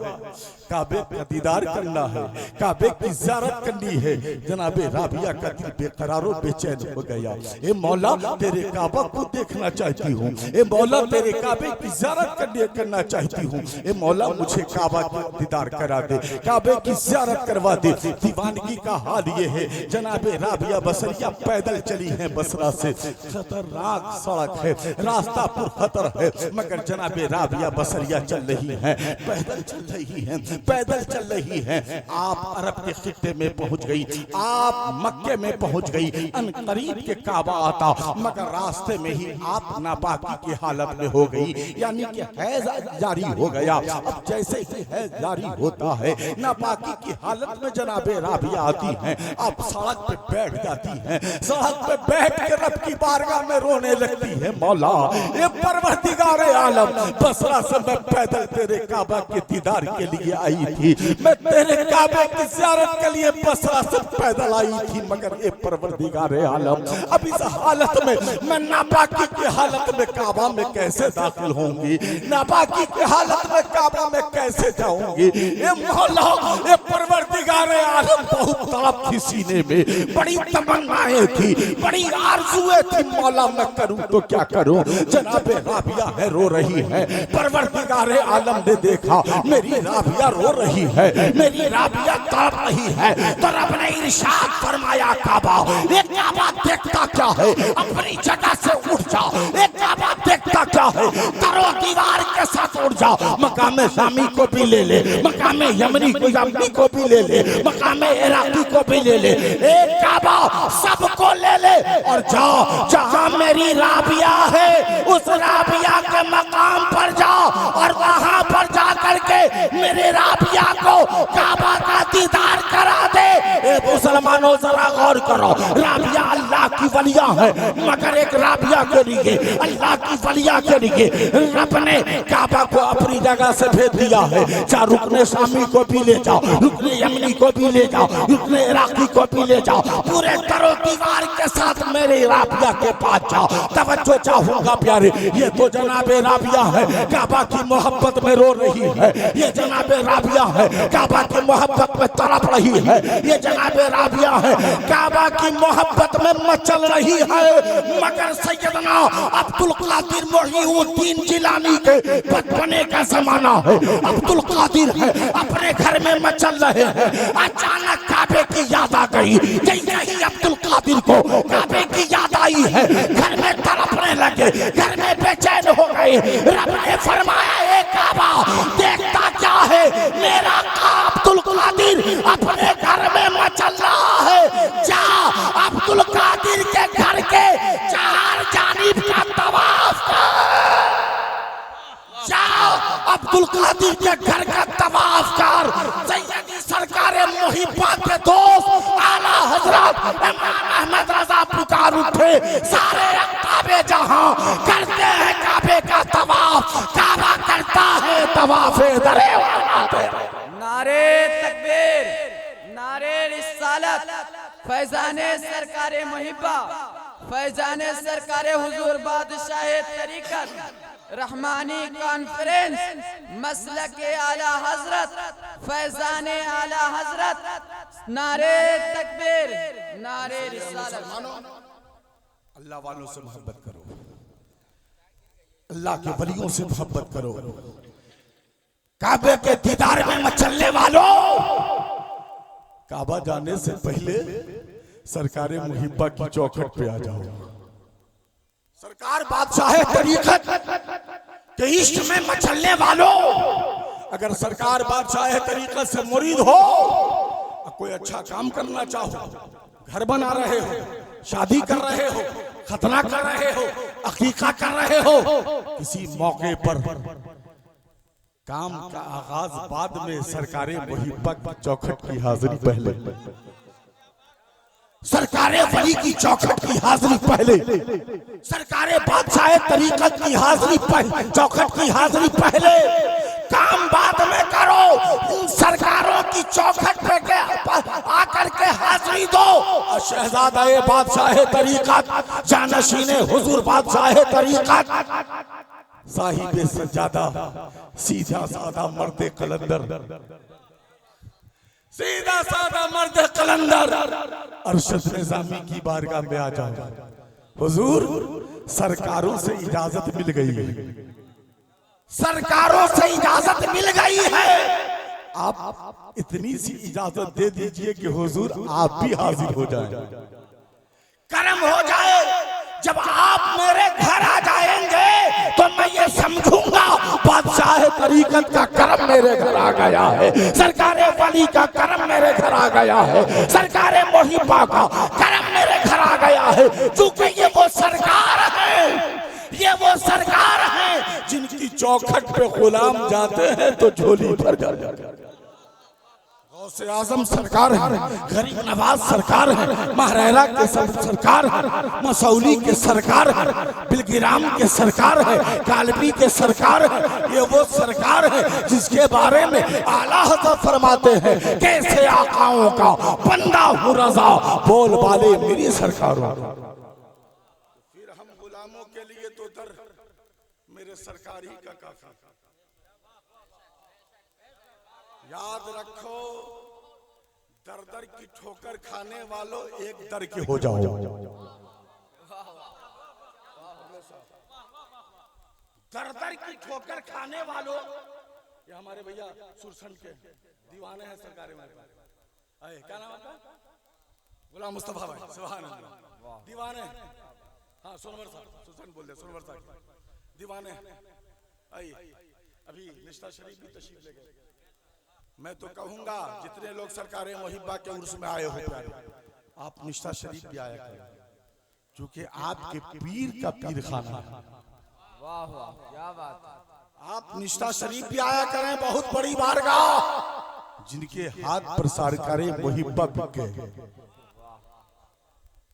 काबे का दीदार करना है, काबे की ज़ियारत करनी है। जनाबे राबिया का दिल बेकरार और बेचैन हो गया। ए मौला तेरे काबा को देखना चाहती हूँ, ए मौला तेरे काबे की ज़ियारत करना चाहती हूँ। ए मौला मुझे काबा का दीदार करा दे, काबे की ज़ियारत करवा दे। दीवानगी का हाल ये है, जनाबे राबिया बसरिया पैदल चली है बसरा से। खतरनाक सड़क है, रास्ता पुरखतर है, मगर जनाबे राबिया बसरिया चल रही है, पैदल चल रही है, पैदल चल रही है। आप अरब के खित्ते में पहुंच गई, आप मक्के में पहुंच गई, अनकरीब के काबा आता, मगर रास्ते में ही आप नापाकी की हालत में हो गई, यानी कि हैज जारी हो गया। अब जैसे ही हैज जारी होता है, नापाकी की हालत में जनाबे राबिया आती हैं, आप सड़क पे बैठ जाती हैं, सड़क पे बैठ के रब की बारगाह में रोने लगती है। मौला ये परवरदिगारे आलम, बसरा से मैं पैदल तेरे काबा के दीदार के लिए आई थी, मैं तेरे काबे की ज़ियारत के लिए बसरा से पैदल आई थी, मगर ये परवरदिगारे आलम अब इस हालत में मैं नापाकी की हालत में काबा में कैसे दाखिल होंगी, नापाकी की हालत में काबा में कैसे जाऊंगी। ये मौला ये परवरदिगारे आलम बहुत तड़प थी सीने में, बड़ी तमन्नाएं थी, बड़ी आरज़ुएं थी। मौला मैं करूं तो क्या करूं। जनाबे राबिया है, रो रही है, परवरदिगारे आलम ने देखा मेरी राबिया रो रही है, मेरी राबिया तड़प रही है, तो रब ने इरशाद फरमाया काबा, ये काबा देखता क्या है, अपनी जगह से उठ जाओ। ये काबा देखता क्या है, तरो दीवार के साथ उठ जाओ। मकामे शामी को भी ले ले, मकामे यमनी को भी ले ले, मकामे इराकी को भी ले ले, एक काबा सबको ले ले और जाओ जहां मेरी राबिया है उस राबिया के मकाम पर जाओ और वहां पर जा करके मेरे राबिया को काबा का दीदार करा दे। मुसलमानों जरा गौर करो, राबिया अल्लाह की वलिया है, मगर एक राबिया के लिए, अल्लाह की वलिया के लिए रब ने काबा को अपनी जगह से भेज दिया है। चाहे रुकने शामी को भी ले जाओ, रुकने यमनी को भी ले जाओ, रुकने इराकी को भी ले जाओ, पूरे तरो दीवार के साथ मेरे राबिया के पास जाओ। तवज्जो चाहूंगा प्यारे, ये तो जनाबे राबिया है, काबा की मोहब्बत में रो रही है, ये जनाबे राबिया है, काबा की मोहब्बत में तड़प रही है, ये जनाबे राबिया है, काबा की मोहब्बत में मचल रही है। मगर सैयदना अब्दुल कादिर मोहीउद्दीन जिलानी के बचपने का जमाना है, अब्दुल कादिर है, अपने घर में मचल रहे हैं। अचानक काबे की याद आ गई, जैसे ही अब्दुल कादिर को काबे की याद आई है, घर में तड़पने लगे, घर में बेचैन हो गए। रब ने फरमाया ए काबा देखता क्या है, मेरा अब्दुल कादिर अपने घर में मचल रहा है। जा अब्दुल कादिर के घर के चार जानिब का तवाफ कर, जाओ अब्दुल कादिर के घर का तवाफ कर। सैयदी सरकार मुहिब्बा के दोस्त आला हजरत इमाम अहमद रजा पुकार उठे, सारे काबे जहां करते हैं काबे का तवाफ, काबा करता है तवाफ दरे वाला। नारे तकबीर, नारे रिसालत, फैजाने सरकारे मुहिब्बा, फैजाने सरकारे हुजूर बादशाह तरीकत, रहमानी कॉन्फ्रेंस, मसलके आला हजरत, फैजाने आला हजरत। नारे तकबीर, नारे रिसालत। अल्लाह वालों से मोहब्बत करो, अल्लाह के वलियों से मोहब्बत करो। काबे के दीदार में मचलने वालों, काबा जाने से पहले सरकारे मुहिब्बा की चौखट पे आ जाओ। सरकार बादशाह तरीकत के इश्क में मचलने वालों, अगर सरकार बादशाह तरीकत से मुरीद हो कोई अच्छा काम करना चाहो, घर बना रहे हो, शादी कर रहे हो, खतना कर रहे हो, अकीका कर रहे हो, किसी मौके पर काम का आगाज बाद में सरकारे मुहिब्बा की चौखट की हाजिरी पहले, सरकारे वली की चौखट की हाजिरी पहले, सरकारे बादशाह तरीकत की हाजिरी पहले, चौखट की हाजिरी पहले, काम बाद में करो, इन सरकारों की चौखट पे आकर के हाजिरी दो। शहजादा बादशाह तरीकत, जानशीने हुजूर बादशाह तरीकत, साहिब सज्जादा, सीधा साधा मर्द कलंदर, सीधा साधा मर्द कलंदर, अरशद निजामी की बारगाह में आ जाओ। हुजूर, सरकारों से इजाजत मिल गई है, सरकारों से इजाजत मिल गई है, आप इतनी सी इजाजत दे दीजिए कि हुजूर आप भी हाजिर हो जाए, करम हो जाए। जब आप मेरे घर आ जाएंगे तो मैं ये समझूंगा बादशाह तरीकत का करम मेरे घर आ गया है, सरकारे वली का करम मेरे घर आ गया है, सरकारे मुहिब्बा का करम मेरे घर आ गया है। क्योंकि ये वो सरकार है, ये वो सरकार है जिनकी चौखट पे गुलाम जाते हैं तो झोली भर जाते हैं। गौसे आजम सरकार है, गरीब नवाज सरकार है, महरेरा के सरकार है, मसौली के सरकार है, बिलगिराम के सरकार है, कालबी के सरकार है। ये वो सरकार है जिसके बारे में आला हज़रत फरमाते हैं, कैसे आकाओं का बंदा हूँ रज़ा, बोल वाले मेरी सरकार। फिर हम गुलामों के लिए तो दर मेरे सरकारी का काफी। याद रखो, दर दर की ठोकर खाने वालों एक दर के हो जाओ। दर दर की ठोकर खाने वालों, ये हमारे भैया सुरसन के दीवाने हैं सरकारी में। क्या नाम आपका? गुलाम मुस्तफा भाई, सुभान अल्लाह, दीवाने। हाँ, सोनवर साहब, सुरसन बोल दे, सोनवर साहब दीवाने। अभी निश्ता शरीफ भी तशरीफ ले गए। मैं तो कहूंगा जितने लोग सरकारे मुहिब्बा के उर्स में आए हो प्यारे, आप निश्ता शरीफ भी आया करें, क्योंकि आपके पीर का पीर खाना है। वाह वाह, क्या बात है। आप निश्ता शरीफ भी आया करें, बहुत बड़ी बारगाह, जिनके हाथ पर सरकारे मुहिब्बा बिके।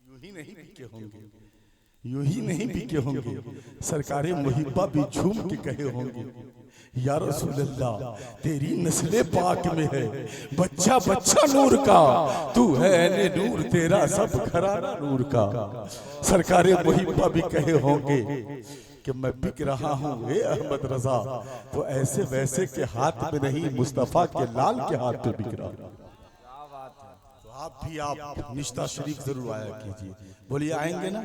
यूं ही नहीं बिके होंगे, यूं ही नहीं बिके होंगे, सरकारे मुहिब्बा भी झूम के कहे होंगे, या रसूल अल्लाह तेरी नस्ले पाक में है बच्चा बच्चा नूर का, तू है ने नूर तेरा सब घराना नूर का। सरकारे मुहिब्बा भी कहे होंगे कि मैं बिक रहा हूँ ए अहमद रजा, तो ऐसे वैसे के हाथ में नहीं, मुस्तफा के लाल के हाथ में बिक रहा। तो आप भी आप निश्ता शरीफ जरूर आया कीजिए। बोलिए आएंगे ना?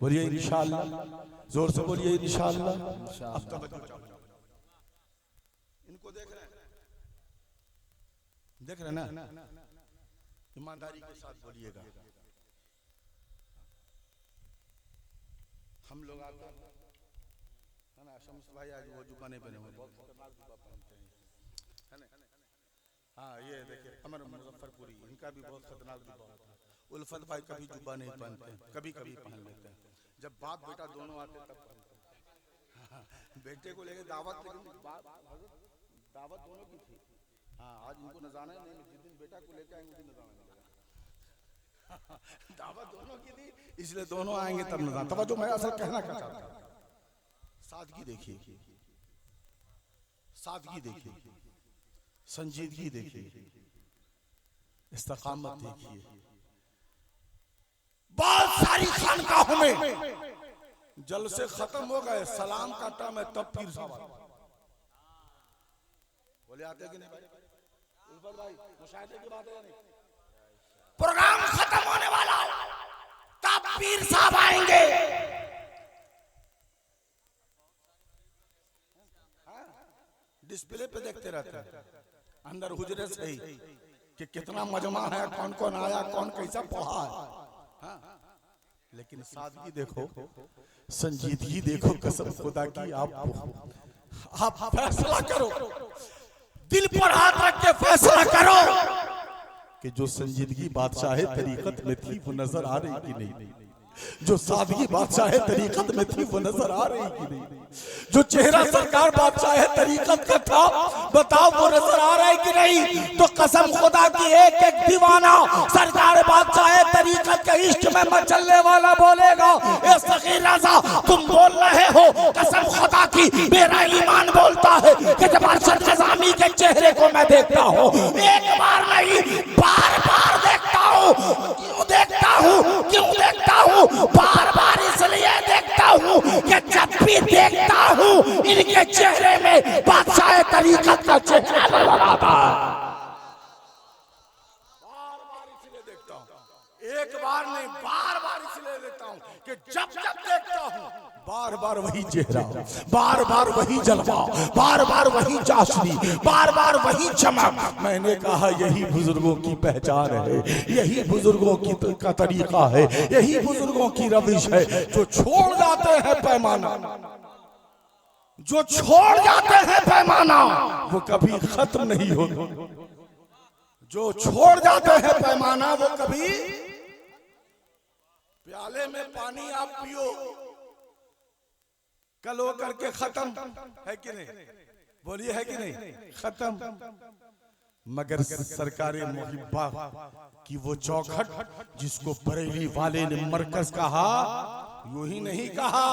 बोलिए इंशाअल्लाह, जोर से बोलिए इंशाअल्लाह। अब तवज्जो, इनको देख रहे हैं, देख रहे हैं ना? ईमानदारी के साथ बोलिएगा। हम लोग आते हैं ना, शम्स भाई आज वो जुब्बा नहीं पहने हुए, बहुत खतरनाक जुब्बा पहनते हैं, है ना? हाँ, ये देखिए अमर मुजफ्फरपुरी, इनका भी बहुत खतरनाक जुब्बा होता है। उल्फत भाई कभी जुब्बा नहीं पहनते, कभी कभी पहन लेते हैं, जब बाप बेटा दोनों आते तब पहनते हैं। बेटे को लेके दावत, लेकिन दावत दोनों की थी। हाँ, आज इनको नजाना नहीं, जिस दिन बेटा को लेके आएंगे उस दिन नजाना नहीं। दावत दोनों की थी, इसलिए दोनों आएंगे तब नजाना। तब जो मैं असल कहना क्या चाहता हूँ, सादगी देखिए, सादगी देखिए, संजीदगी देखिए, इस्तकामत देखिए। बहुत सारी खानकाहों में जलसे खत्म हो गए, सलाम का टाइम है तब पीर साहब बोले आते कि नहीं भाई? उल्फत भाई, मुशाहिदे की बात है नहीं? प्रोग्राम खत्म होने वाला तब पीर साहब आएंगे। डिस्प्ले पे देखते रहते हैं, अंदर हुजरे से ही कि कितना मजमा है, कौन कौन आया, कौन कैसा पढ़ा है। हाँ, लेकिन सादगी देखो, संजीदगी देखो, कसम खुदा की। आप फैसला करो, दिल पर हाथ रख के फैसला करो कि जो संजीदगी बादशाह तरीकत में थी वो नजर आ रही कि नहीं, जो सादगी बादशाह तरीकत में थी वो नजर आ रही कि नहीं, जो चेहरा सरकार बादशाह तरीकत का था बताओ वो नजर आ रहा है कि नहीं। तो कसम खुदा की एक एक दीवाना सरकार बादशाह तरीकत के इश्क में मचलने वाला बोलेगा ए सगीर रज़ा तुम बोल रहे हो, कसम खुदा की मेरा ईमान बोलता है कि जब अरशद ग़ज़ामी के चेहरे को मैं देखता हूँ, एक बार नहीं बार बार देखता हूँ। क्यों देखता हूँ बार बार इसलिए देखता हूँ कि जब भी देखता हूँ इनके चेहरे में बादशाह तरीकत का चेहरा नजर आता है। बार बार इसलिए देखता हूँ, एक बार नहीं बार बार इसलिए देखता हूँ कि जब जब देखता हूँ बार बार वही चेहरा, बार बार वही जलवा, बार बार वही चाशनी, बार बार वही चमक। मैंने कहा यही बुजुर्गों की पहचान है, यही बुजुर्गों की का तरीका है, यही बुजुर्गों की रविश है। जो छोड़ जाते हैं पैमाना, जो छोड़ जाते हैं पैमाना वो कभी खत्म नहीं होता। जो छोड़ जाते हैं पैमाना वो कभी, प्याले में पानी आप पियो कल हो करके खत्म है कि नहीं, बोलिए है कि नहीं, खत्म। मगर सरकारे मुहिब्बा की वो चौखट जिसको बरेली वाले ने मरकज कहा, यूं ही नहीं कहा,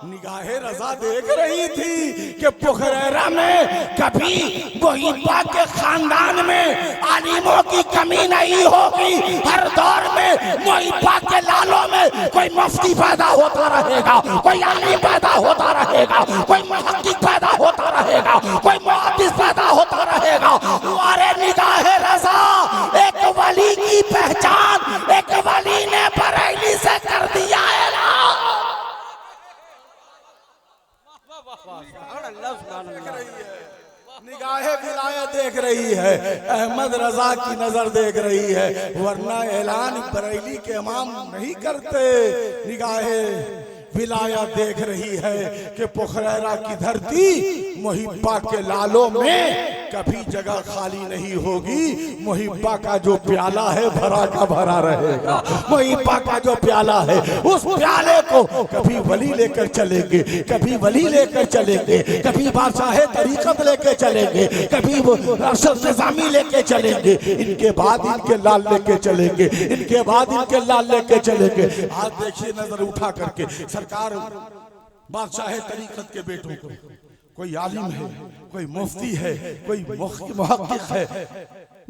निगाहे रजा देख रही थी कि पुखरैरा में कभी मुहिब्बा के खानदान में आलिमों की कमी नहीं होगी। हर दौर में मुहिब्बा के लालों में कोई मुफ्ती पैदा होता रहेगा, कोई आलिम पैदा होता रहेगा, कोई मुहक्किक पैदा होता रहेगा, कोई मुहद्दिस पैदा होता रहेगा। अरे निगाहे रजा एक वली की पहचान एक वली ने बरेली से कर दिया है ना। निगाहे विलायत देख रही है, अहमद रजा की नजर देख रही है, वरना ऐलान बरेली के इमाम नहीं करते। निगाहे विलायत देख रही है कि पुखरैरा की धरती मुहिब्बा के लालों में कभी जगह खाली नहीं होगी। मुहिब्बा का जो प्याला है भरा का भरा रहेगा। मुहिब्बा का जो प्याला है उस प्याले को कभी वली लेकर चलेंगे, कभी वली लेकर चलेंगे, कभी बादशाह तरीकत लेकर चलेंगे, कभी वो अरशद ग़ज़ामी लेके चलेंगे, इनके बाद इनके लाल लेके चलेंगे, इनके बाद इनके लाल लेके चलेंगे। आज देखिए नजर उठा करके सरकार बादशाह तरीकत के बेटों को, कोई आलिम है, कोई मुफ्ती है, कोई मुहक्किक है,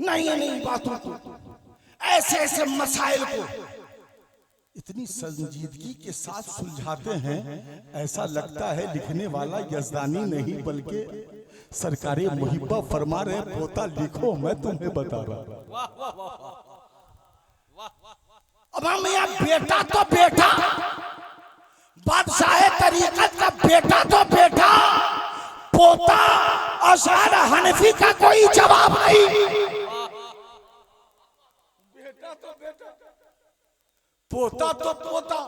नहीं बातों को, ऐसे ऐसे मसाइल को इतनी संजीदगी के साथ सुलझाते हैं, ऐसा लगता है लिखने वाला यज़दानी नहीं बल्कि सरकारे मुहिब्बा फरमा रहे, पोता लिखो मैं तुम्हें बता रहा। अब हम यहाँ बेटा तो बेटा, बादशाह तरीकत का बेटा तो बेटा, पोता अशअर हनफी का कोई जवाब नहीं। बेटा तो बेटा, पोता तो पोता,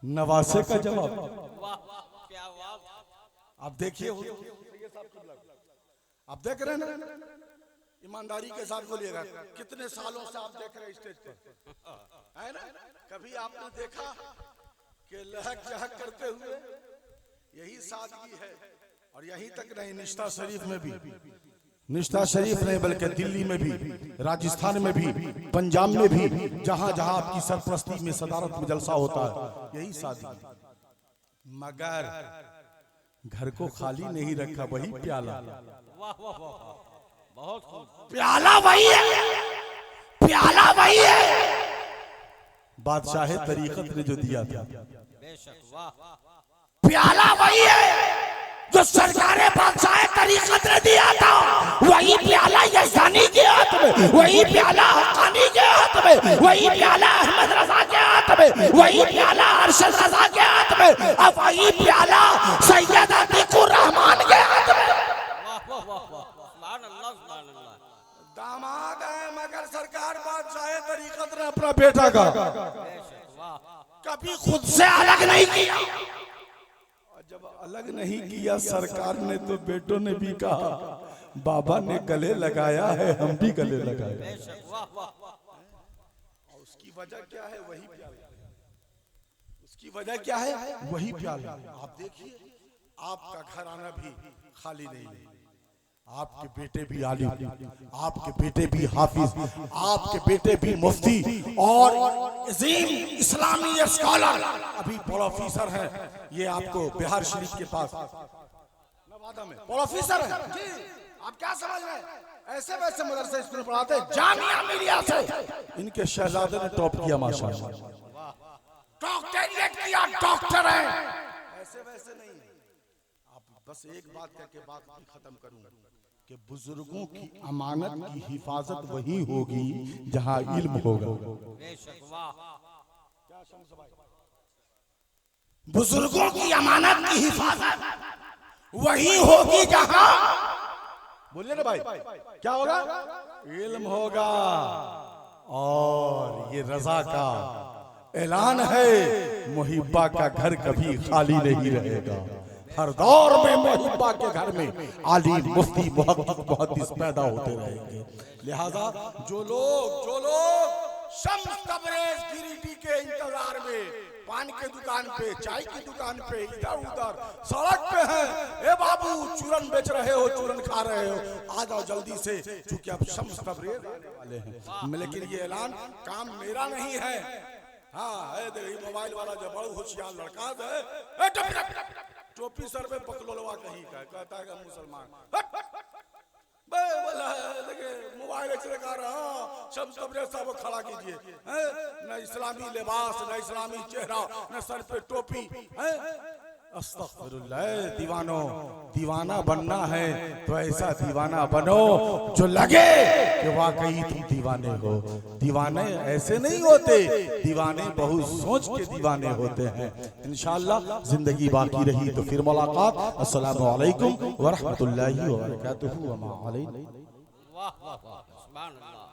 नवासे का जवाब। आप देखिए, आप देख रहे हैं ना, ईमानदारी के साथ बोलिएगा, कितने सालों से आप देख रहे हैं स्टेज पर, है ना? कभी आपने देखा कि लहक जहक करते हुए? यही सादगी है। और यहीं तक नहीं, निश्ता शरीफ में भी, निश्ता शरीफ नहीं बल्कि दिल्ली में भी, राजस्थान में भी, पंजाब में भी, जहां जहां आपकी सरपरस्ती में सदारत में जलसा होता है, यही सादगी। मगर घर को खाली नहीं रखा, वही प्याला। बहुत प्याला वही है, प्याला वही है बादशाह तरीकत ने जो दिया था। प्याला वही है जो सरकारे बादशाह तरीकत ने दिया था। वही प्याला यज़दानी के हाथ में, वही प्याला हक़ानी के हाथ में, वही प्याला अहमद रजा के हाथ में, वही प्याला अरशद रजा के हाथ में, और वही प्याला सैयद अतीकुर रहमान के हाथ में। दामाद है मगर सरकार बादशाह तरीकत ने अपना बेटा का कभी खुद से अलग नहीं किया। और जब अलग नहीं किया सरकार ने, तो बेटों ने भी कहा बाबा ने गले लगाया है, हम भी गले लगाए। उसकी वजह क्या है? वही प्याला। उसकी वजह क्या है? वही प्याला। आप देखिए, आपका घराना भी खाली नहीं है। आपके बेटे भी आलिम, आपके बेटे भी हाफिज, आपके बेटे भी मुफ्ती और अजीम इस्लामी स्कॉलर, अभी प्रोफेसर हैं। ये आपको बिहार शरीफ के पास नवादा में प्रोफेसर है जी। आप क्या समझ रहे हैं? ऐसे वैसे मदरसे स्कूल पढ़ाते, जामिया मिलिया से इनके शहजादे ने टॉप किया माशाअल्लाह, डॉक्टरेट किया, डॉक्टर है। ऐसे वैसे नहीं। आप बस एक बात करके बात खत्म करूंगा कि बुजुर्गों की अमानत की हिफाजत वही होगी जहां इल्म होगा। बुजुर्गों की अमानत की हिफाजत वही होगी जहां, बोलिए ना भाई, क्या होगा? इल्म होगा। और ये रजा का ऐलान है, मुहिब्बा का घर कभी खाली नहीं रहेगा। हर दौर में मुहिब्बा के घर में आलिम, मुफ्ती, मुहक्किक, मुहद्दिस पैदा होते रहेंगे। लिहाजा जो लोग शम्स तबरेज गिरिडीह के इंतजार में पान के दुकान पे, चाय की दुकान पे, इधर उधर सड़क पे हैं, ए बाबू चूरन बेच रहे हो, चूरन खा रहे हो, आ जाओ जल्दी से, चूंकि अब शम्स तबरेज आने वाले हैं। लेकिन ये ऐलान काम मेरा नहीं है। हाँ, मोबाइल वाला जो बड़ा होशियार लड़का है, टोपी सर पे बकलोलवा कहीं का कहता है मुसलमान, मोबाइल ऐसे लगा रहा, सब सब खड़ा कीजिए, न इस्लामी लिबास, न इस्लामी चेहरा, न सर पे टोपी। अस्तगफिरुल्लाह। दीवाना बनना है तो ऐसा दीवाना बनो जो लगे कि वाकई तुम दीवाने हो। दीवाने ऐसे नहीं होते, दीवाने बहुत सोच के दीवाने होते हैं। इंशाअल्लाह जिंदगी बाकी रही तो फिर मुलाकात। अस्सलामु अलैकुम व रहमतुल्लाहि व बरकातुहू। वाह वाह वाह, सुभान अल्लाह।